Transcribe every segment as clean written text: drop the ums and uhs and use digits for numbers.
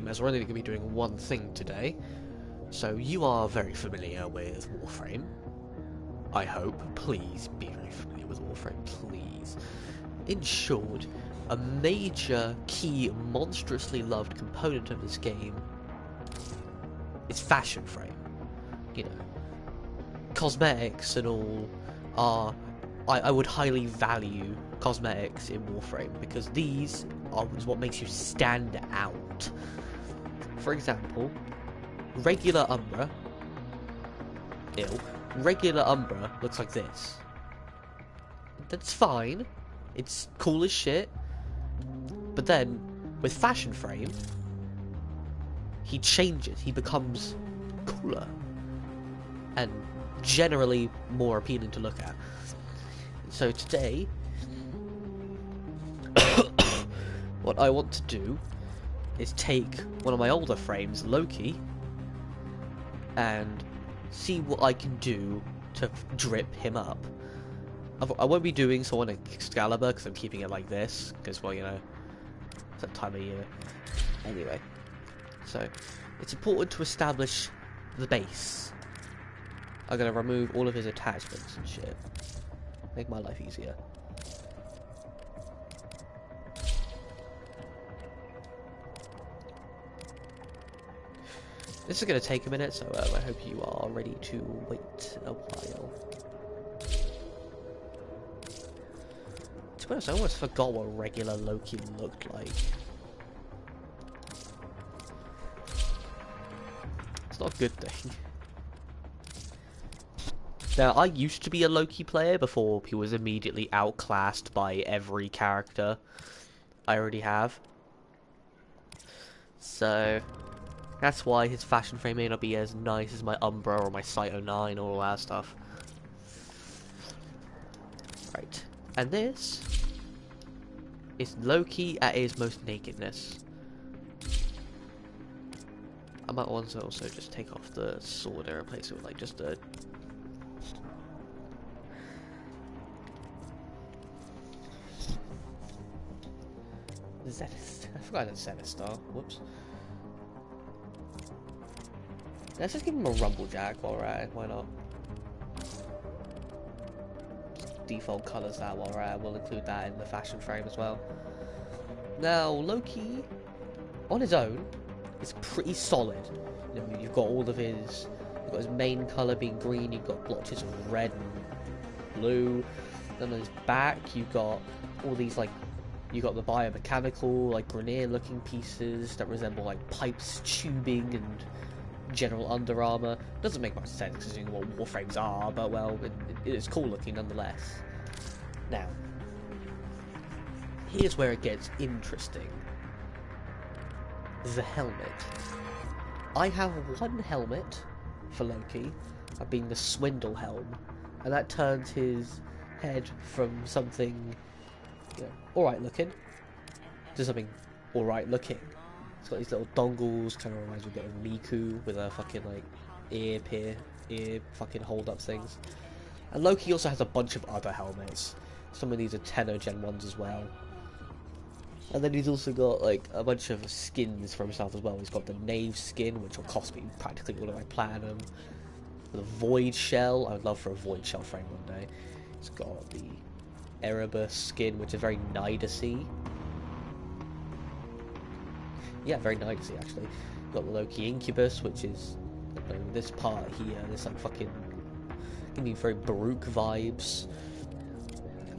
stream, as we're only going to be doing one thing today. So you are very familiar with Warframe, I hope. Please be very familiar with Warframe, please. In short, a major, key, monstrously loved component of this game is fashion frame. You know, cosmetics and all are... I would highly value cosmetics in Warframe, because these is what makes you stand out. For example, regular Umbra... regular Umbra looks like this. That's fine. It's cool as shit. But then, with fashion frame, he changes. He becomes cooler. And generally more appealing to look at. So today, what I want to do is take one of my older frames, Loki, and see what I can do to drip him up. I won't be doing so on Excalibur because I'm keeping it like this, because, well, you know, it's that time of year. Anyway, so it's important to establish the base. I'm going to remove all of his attachments and shit. Make my life easier. This is going to take a minute, so I hope you are ready to wait a while. To be honest, I almost forgot what regular Loki looked like. It's not a good thing. Now, I used to be a Loki player before he was immediately outclassed by every character I already have. So, that's why his fashion frame may not be as nice as my Umbra or my Cyto 9 or all that stuff. Right. And this is Loki at his most nakedness. I might want to also just take off the sword and replace it with like just a... Zenith. I forgot it's Zenith Star. Whoops. Let's just give him a Rumblejack while we're at it. Why not? Just default colours that while we're at it. We'll include that in the fashion frame as well. Now, Loki, on his own, is pretty solid. You know, you've got all of his... You've got his main colour being green. You've got blotches of red and blue. Then on his back, you've got all these, like... You got the biomechanical, like Grineer-looking pieces that resemble like pipes, tubing, and general under armor. Doesn't make much sense considering what Warframes are, but well, it is cool looking nonetheless. Now, here's where it gets interesting. The helmet. I have one helmet for Loki, that being the Swindle helm, and that turns his head from something... You know, alright looking to something alright looking. It's got these little dongles, kind of reminds me a bit of Miku with a fucking like ear fucking hold up things. And Loki also has a bunch of other helmets. Some of these are Tenno Gen 1s as well. And then he's also got like a bunch of skins for himself as well. He's got the Knave skin, which will cost me practically all of my platinum. The Void Shell, I would love for a Void Shell frame one day. He's got the Erebus skin, which is very Nidusy. Yeah, very Nidusy actually. Got the Loki Incubus, which is, I don't know, this part here, this like fucking giving me very Baruch vibes.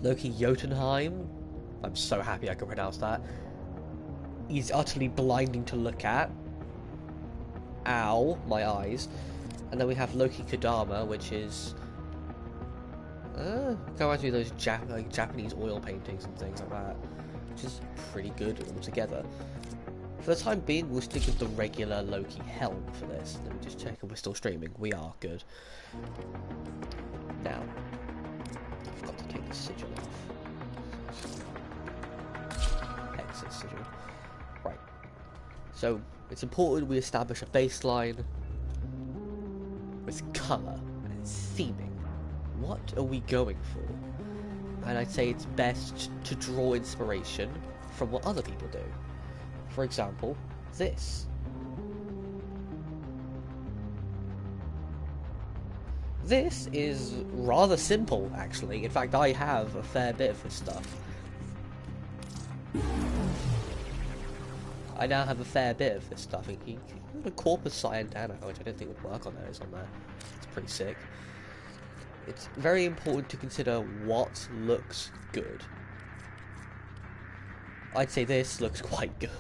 Loki Jotunheim. I'm so happy I can pronounce that. He's utterly blinding to look at. Ow, my eyes. And then we have Loki Kodama, which is go out to those Japanese oil paintings and things like that, which is pretty good altogether. For the time being, we'll stick with the regular Loki helm for this. Let me just check if we're still streaming. We are, good. Now, I forgot to take the sigil off. Exit sigil. Right. So, it's important we establish a baseline with colour and theming. What are we going for? And I'd say it's best to draw inspiration from what other people do. For example, this. This is rather simple, actually. In fact, I have a fair bit of this stuff. I now have a fair bit of this stuff. The Corpus Scientana, which I didn't think would work on there, is on there. It's pretty sick. It's very important to consider what looks good. I'd say this looks quite good.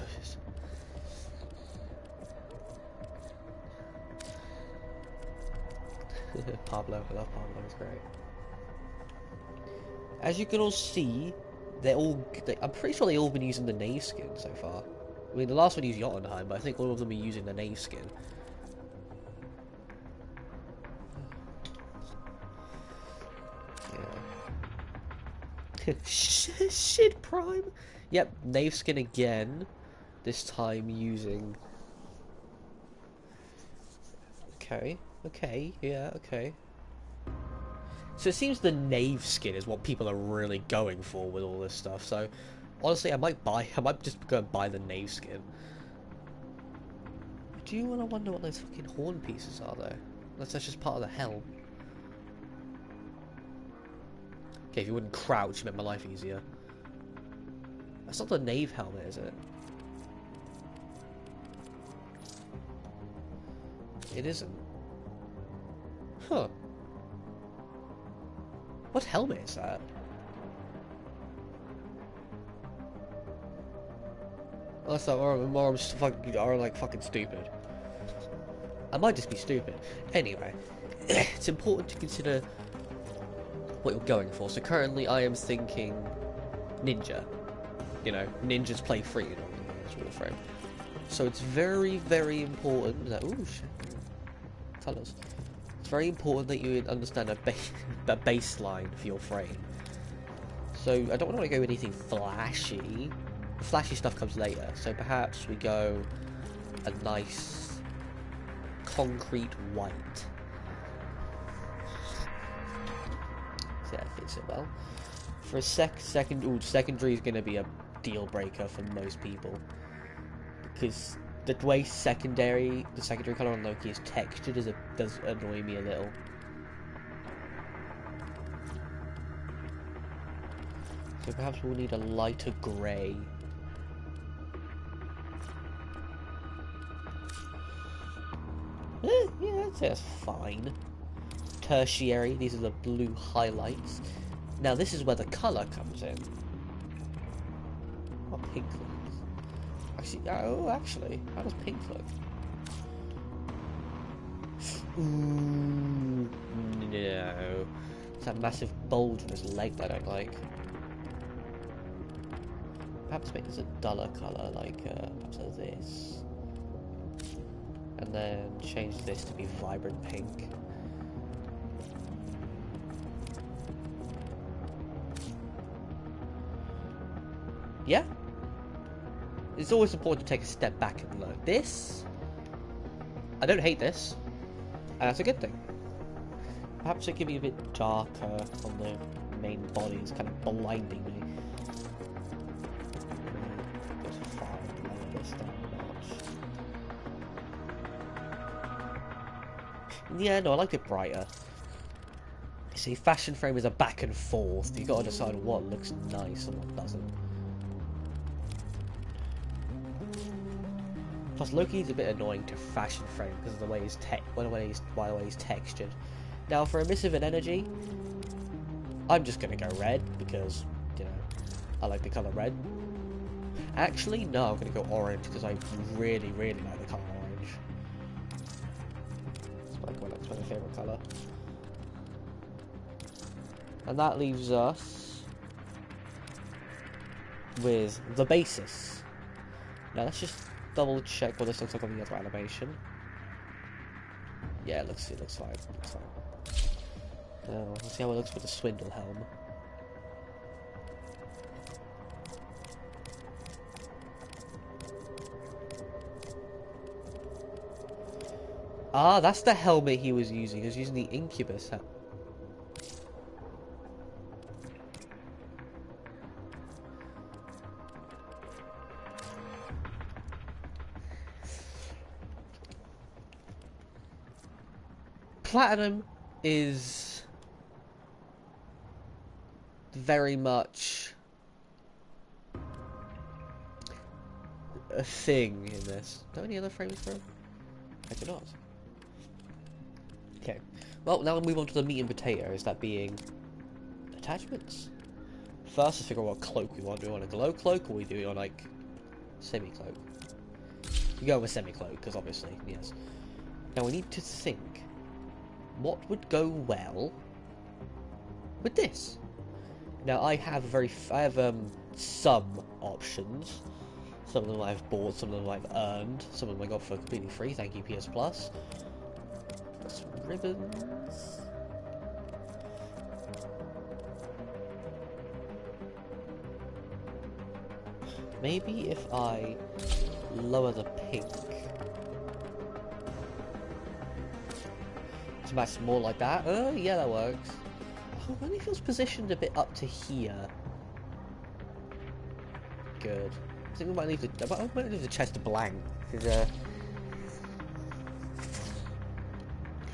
Pablo, I love Pablo, it's great. As you can all see, I'm pretty sure they've all been using the Knave skin so far. I mean, the last one used Jotunheim, but I think all of them are using the Knave skin. Yeah. Shit, Prime! Yep, Knave skin again. This time using... Okay, yeah, okay. So it seems the Knave skin is what people are really going for with all this stuff, so... Honestly, I might just go and buy the Knave skin. Do you want to wonder what those fucking horn pieces are, though? Unless that's just part of the helm. Okay, if you wouldn't crouch, it made my life easier. That's not the Knave helmet, is it? It isn't. Huh. What helmet is that? Unless I'm just fucking stupid. I might just be stupid. Anyway, it's important to consider what you're going for. So currently I am thinking ninja. You know, ninjas play free in Warframe. So it's very, very important that... Ooh, shit. Colours. It's very important that you understand a baseline for your frame. So I don't want to go with anything flashy. The flashy stuff comes later, so perhaps we go a nice concrete white. So that fits it well. For a secondary is going to be a deal breaker for most people, because the way the secondary color on Loki is textured does annoy me a little. So perhaps we'll need a lighter grey. Yeah, I'd say that's fine. Tertiary, these are the blue highlights. Now this is where the colour comes in. What pink looks? Actually, how does pink look? Ooh, no. It's that massive bulge in his leg that I don't like. Perhaps make this a duller colour, like perhaps this. And then change this to be vibrant pink. Yeah? It's always important to take a step back and look. This... I don't hate this. And that's a good thing. Perhaps it can be a bit darker on the main body. It's kind of blinding me. Yeah, no, I like it brighter. You see, fashion frame is a back and forth. You gotta decide what looks nice and what doesn't. Plus, Loki's a bit annoying to fashion frame because of the way he's textured. Now, for emissive and energy, I'm just gonna go red because, you know, I like the color red. Actually, no, I'm gonna go orange because I really, really like the color orange. That's my favourite colour. And that leaves us with the basis. Now let's just double check what this looks like on the other animation. Yeah, it looks fine. Now let's see how it looks with the Swindle helm. Ah, that's the helmet he was using. He was using the Incubus helmet. Platinum is very much a thing in this. Do any other frames for him? I do not. Okay. Well, now we'll move on to the meat and potatoes, that being attachments. First, let's figure out what cloak we want. Do we want a glow cloak, or we do on like semi-cloak? We go with semi-cloak, because obviously, yes. Now we need to think, what would go well with this? Now I have some options. Some of them I've bought, some of them I've earned, some of them I got for completely free. Thank you, PS Plus. Got some ribbons. Maybe if I lower the pink to match more like that. Oh, yeah, that works. Oh, it only feels positioned a bit up to here. Good. I think we might leave the chest blank, because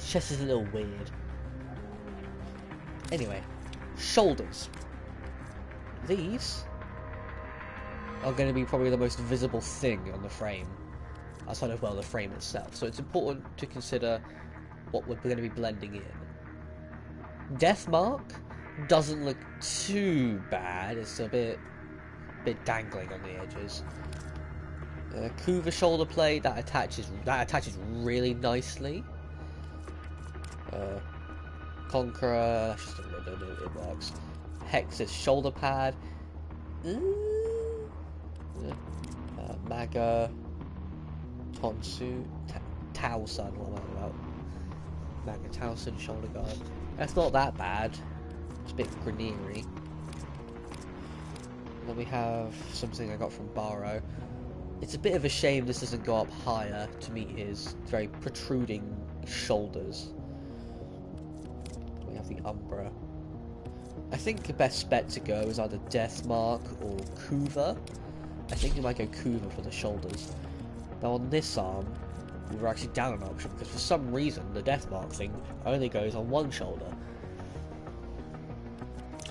chest is a little weird. Anyway, shoulders. These are going to be probably the most visible thing on the frame, outside of, well, the frame itself. So it's important to consider what we're going to be blending in. Deathmark doesn't look too bad. It's a bit dangling on the edges. Kuva shoulder plate that attaches really nicely. Conqueror, that's just a ribbon, it works. Hex's shoulder pad. Maga, Tonsu, Towson, what am I about? Maga Towson shoulder guard. That's not that bad. It's a bit Grenieri. Then we have something I got from Barrow. It's a bit of a shame this doesn't go up higher to meet his very protruding shoulders. We have the Umbra. I think the best bet to go is either Deathmark or Kuva. I think you might go Kuva for the shoulders. Now on this arm, we were actually down an option because for some reason the Deathmark thing only goes on one shoulder.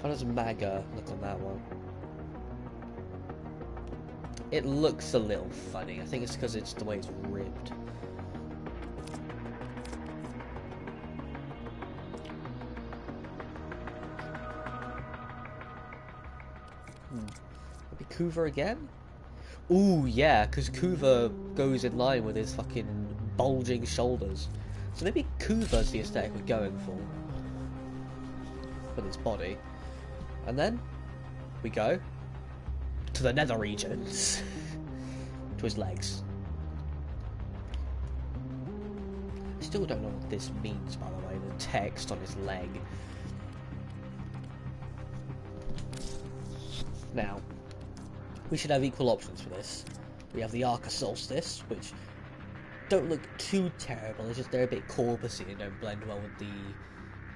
How does Maga look on that one? It looks a little funny. I think it's because it's the way it's ribbed. Maybe Kuva again? Ooh, yeah, because Kuva goes in line with his fucking bulging shoulders. So maybe Kuva's the aesthetic we're going for. With his body. And then we go to the nether regions. To his legs. I still don't know what this means, by the way, the text on his leg. Now, we should have equal options for this. We have the Arca Solstice, which don't look too terrible, it's just they're a bit corpusy and don't blend well with the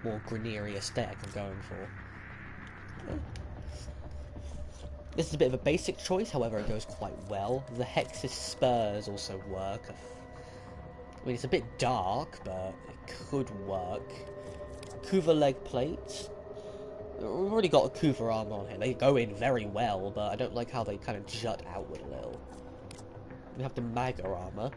more Grenieri aesthetic I'm going for. This is a bit of a basic choice, however it goes quite well. The Hex's spurs also work. I mean, it's a bit dark, but it could work. Kuva leg plates. We've already got a Kuva arm on here. They go in very well, but I don't like how they kind of jut outward a little. We have the Maga armor.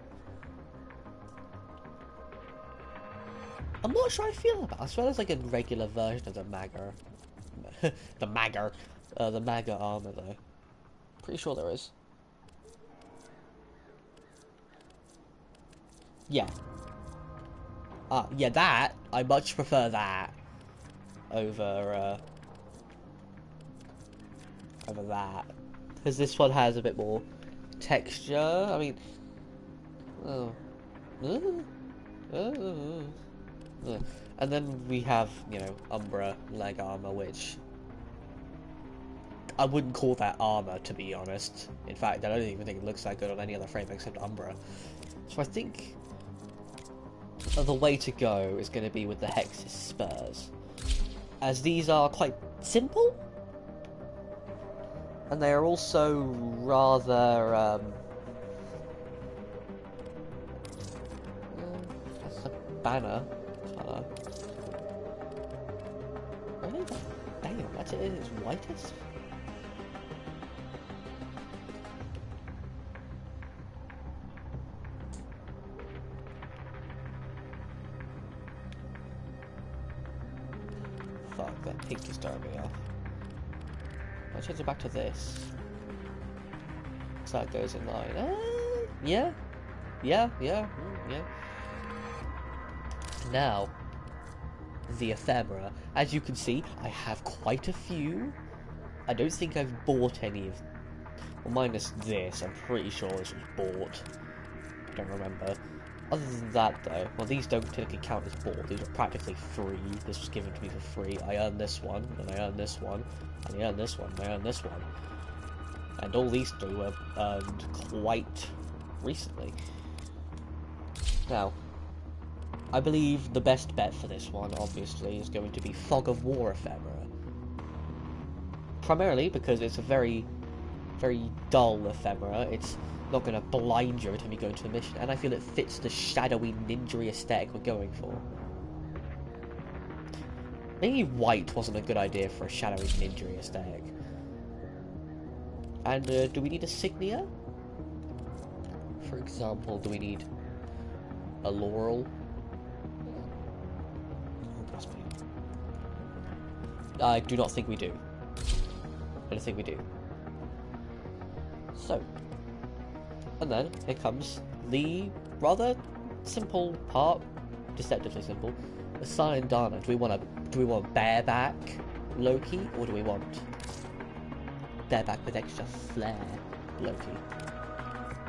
I'm not sure how I feel about it. I swear there's like a regular version of the Maga. the Maga armor, though. Pretty sure there is. Yeah. Yeah, that. I much prefer that over that, because this one has a bit more texture. I mean, and then we have, you know, Umbra leg armor, which I wouldn't call that armor, to be honest. In fact, I don't even think it looks that good on any other frame except Umbra. So I think the way to go is going to be with the Hex's spurs, as these are quite simple, and they are also rather that's a banner colour. really? Damn, that's it. It's whitest. Fuck, that pink is throwing me off. I'll change it back to this. So that goes in line. Yeah. Yeah. Now, the ephemera. As you can see, I have quite a few. I don't think I've bought any of... Well, minus this, I'm pretty sure this was bought. Don't remember. Other than that, though, well, these don't technically count as bought. These are practically free. This was given to me for free. I earned this one, and I earned this one, and I earned this one, and I earned this one. And all these three were earned quite recently. Now, I believe the best bet for this one, obviously, is going to be Fog of War ephemera. Primarily because it's a very, very dull ephemera. It's not going to blind you every time you go into a mission, and I feel it fits the shadowy, ninja aesthetic we're going for. Maybe white wasn't a good idea for a shadowy, ninja aesthetic. And do we need a signia? For example, do we need a laurel? I do not think we do. I don't think we do. So, and then here comes the rather simple part, deceptively simple. The Silent Dana. Do we want bareback Loki, or do we want bareback with extra flair Loki?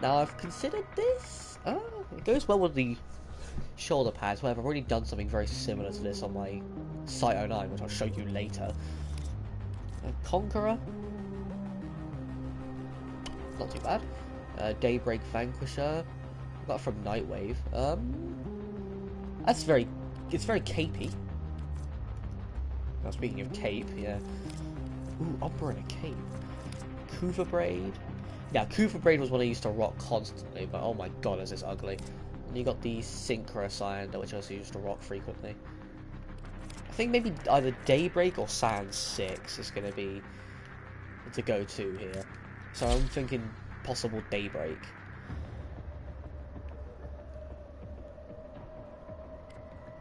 Now I've considered this. It goes well with the shoulder pads. However, I've already done something very similar to this on my Site 09, which I'll show you later. Conqueror. Not too bad. Daybreak Vanquisher. Got from Nightwave. It's very capey. Now speaking of cape, yeah. Ooh, Umbra in a cape. Kuva Braid. Yeah, Kuva Braid was one I used to rock constantly, but oh my god, is this ugly. And you got the Synchro Cylinder, which I also used to rock frequently. I think maybe either Daybreak or Sand 6 is going to be the go-to here. So I'm thinking possible Daybreak.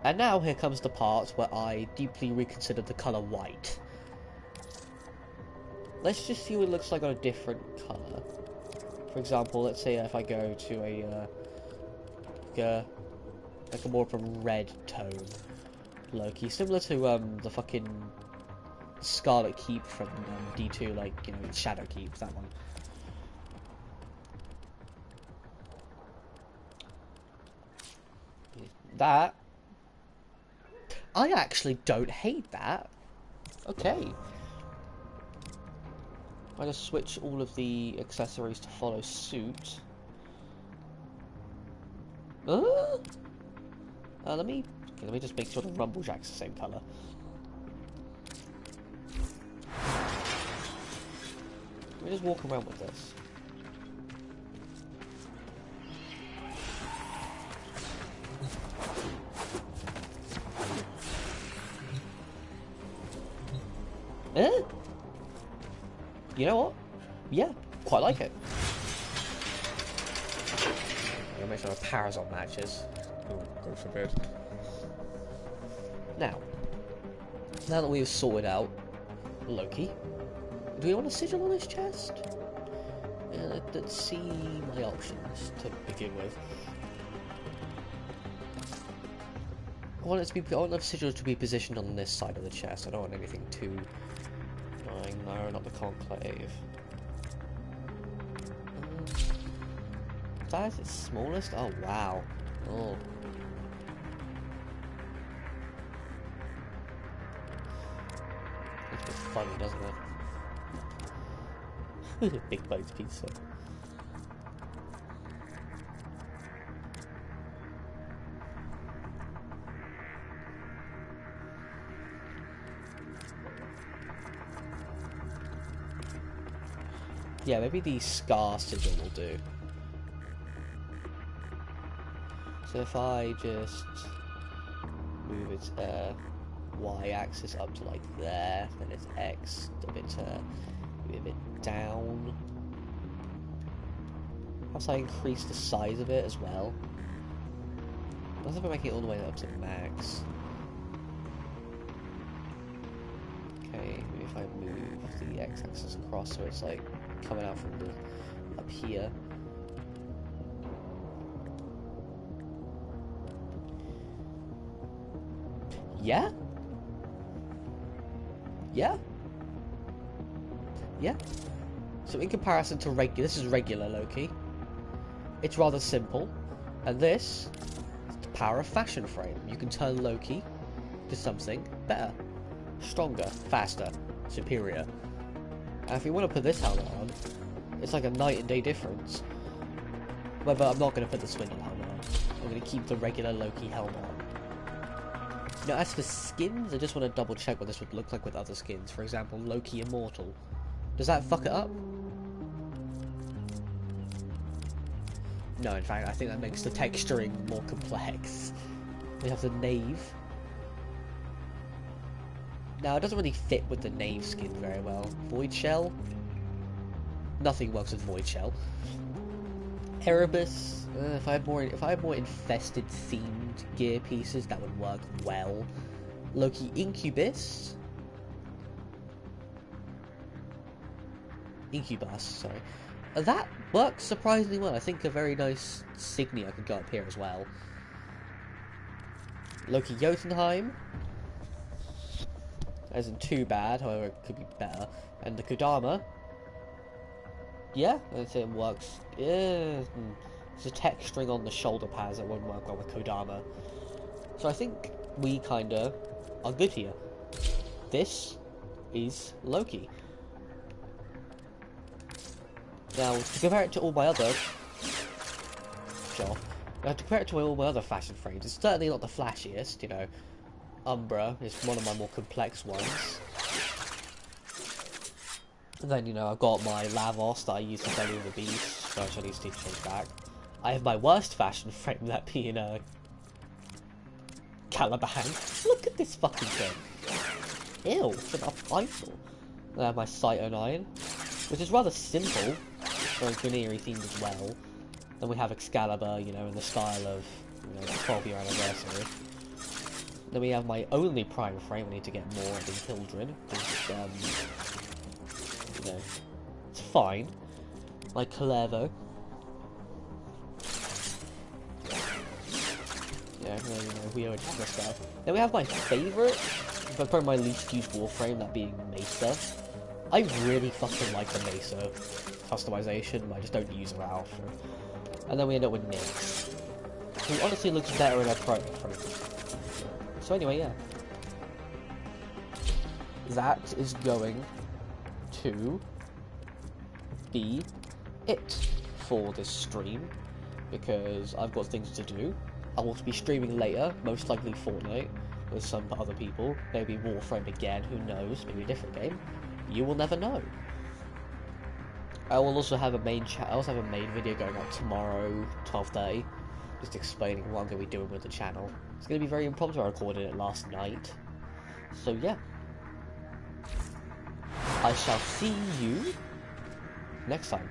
And now here comes the part where I deeply reconsidered the colour white. Let's just see what it looks like on a different colour. For example, let's say if I go to like a more of a red tone Loki, similar to the fucking Scarlet Keep from D2, like, you know, Shadow Keep, that one. That, I actually don't hate that. Okay. I just switch all of the accessories to follow suit. Let me just make sure the Rumblejack's the same colour. Let me just walk around with this. You know what? Yeah, quite like it. I'm gonna make sure the powers on matches. Oh, God forbid. Now that we've sorted out Loki, do we want a sigil on his chest? Let's see my options to begin with. I want the sigil to be positioned on this side of the chest. I don't want anything too annoying. No, not the conclave. That is its smallest? Oh wow. Oh. Makes it funny, doesn't it? Big Buddy's pizza. Yeah, maybe the scar sigil will do. So if I just move its y-axis up to like there, then it's x a bit down. Perhaps I increase the size of it as well. What if I make it all the way up to max? Okay, maybe if I move the x-axis across so it's like coming out from the up here. Yeah? Yeah? Yeah? So in comparison to this is regular Loki. It's rather simple. And this is the power of Fashion Frame. You can turn Loki to something better, stronger, faster, superior. And if you want to put this helmet on, it's like a night and day difference. But I'm not going to put the Swindle helmet on. I'm going to keep the regular Loki helmet on. Now, as for skins, I just want to double check what this would look like with other skins. For example, Loki Immortal. Does that fuck it up? No, in fact, I think that makes the texturing more complex. We have the Knave. Now, it doesn't really fit with the Knave skin very well. Void Shell? Nothing works with Void Shell. Erebus, if I had more infested themed gear pieces, that would work well. Loki Incubus, sorry. That works surprisingly well. I think a very nice Signia could go up here as well. Loki Jotunheim, as in too bad, however it could be better. And the Kodama. Yeah, I'd say it works. Yeah, it's a texturing on the shoulder pads that won't work well with Kodama. So I think we kinda are good here. This is Loki. Now, to compare it to all my other... to compare it to all my other fashion frames, it's certainly not the flashiest, you know. Umbra is one of my more complex ones. And then, you know, I've got my Lavos that I use to belly the beast, which I need to change back. I have my worst fashion frame, that being Caliban. Look at this fucking thing. Ew, it's an eyesore. Then I have my Cyto 9, which is rather simple, very Guarneri themed as well. Then we have Excalibur, you know, in the style of, you know, the 12-year anniversary. Then we have my only prime frame. I need to get more than Hildred, because, you know, it's fine. Like Calevo. Yeah, you know, we already have this guy. Then we have my favourite, but probably my least used Warframe, that being Mesa. I really fucking like the Mesa customization, I just don't use it that often. And then we end up with Nyx, who honestly looks better in a private frame. So anyway, yeah. That is going to be it for this stream, because I've got things to do. I will be streaming later, most likely Fortnite, with some other people, maybe Warframe again, who knows, maybe a different game. You will never know. I will also have a main video going out tomorrow, 12:30, just explaining what I'm going to be doing with the channel. It's going to be very impromptu. I recorded it last night. So yeah. I shall see you next time.